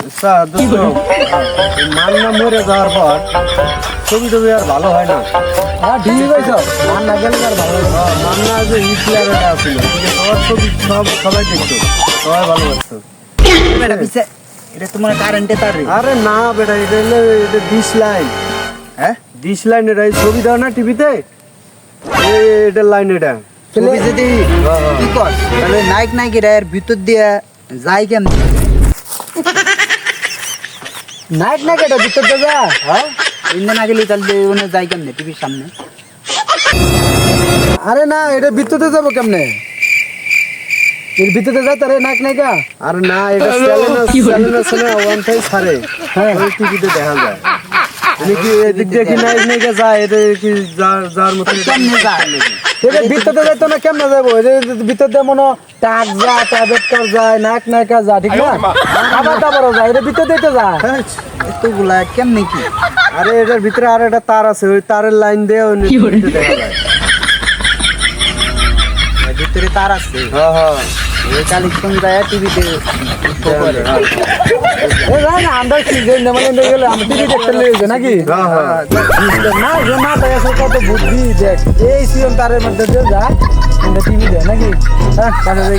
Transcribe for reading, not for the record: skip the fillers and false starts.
আচ্ছা দোস্ত, এই মান্না মরে যাওয়ার পর ছবি টবি আর ভালো হয় না। হ্যাঁ ঠিকই কইছ, মান না গেলে আর ভালো লাগে না। মান্না যে হিটলারটা ছিল, সবার ছবি সবাই দেখতো, সবাই ভালোবাসতো। বেটা পিছে এটা তোমার কারেন্টে তার রে। আরে না বেটা, এটা ডিশ লাইন। হ্যাঁ ডিশ লাইন, এটা এই ছবি দাও না টিভিতে, এটা লাইন এটা। ছবি যদি কি কর তাহলে নায়ক নায়িকা এর ভিতর দিয়ে যায় কেমন? নাইট না কেটা ভিতর দিয়ে যা। হ্যাঁ ইন্দা না গেলে তাহলে ওনে যায় কেমন টিভির সামনে? আরে না, এটা ভিতরে যাবো কেমনে? এর ভিতরে যায় তারে নাক নাইকা। আরে না, এটা চ্যানেল ওয়ান থেকে ছাড়ে, হ্যাঁ টিভিতে দেখা যায়। মানে কি এদিক দিয়ে কি নায়ক নায়িকা যায়, এটা কি যার মতো কেমনে যায়? এটা ভিতরে যাইতো না কেমনে যাবো? এটা ভিতর দিয়ে মনে টাক যায়, ট্যাবলেটকার যায়, নাক নাইকা যায়, ঠিক না? খাবার দাবারও যায়, এটা ভিতর দিয়ে তো যায়। এতগুলা কেমনে কি? আরে এটার ভিতরে আর একটা তার আছে, ওই তারের লাইন দিয়ে টিভিতে দেখা যায়। এর ভিতরে তার আছে, হ্যাঁ হ্যাঁ ওই কালেকশন যায় টিভিতে শো করে। এ যায় না, আমরা সিজন মানে গেলে আমরা টিভি দেখতে লেগে নাকি? হ্যাঁ হ্যাঁ না যে না তাই আসলে কত বুদ্ধি দেখ, এই সিজন তারের মধ্যে দিয়ে যায়, টিভি দেয় নাকি? হ্যাঁ, কাজে যাই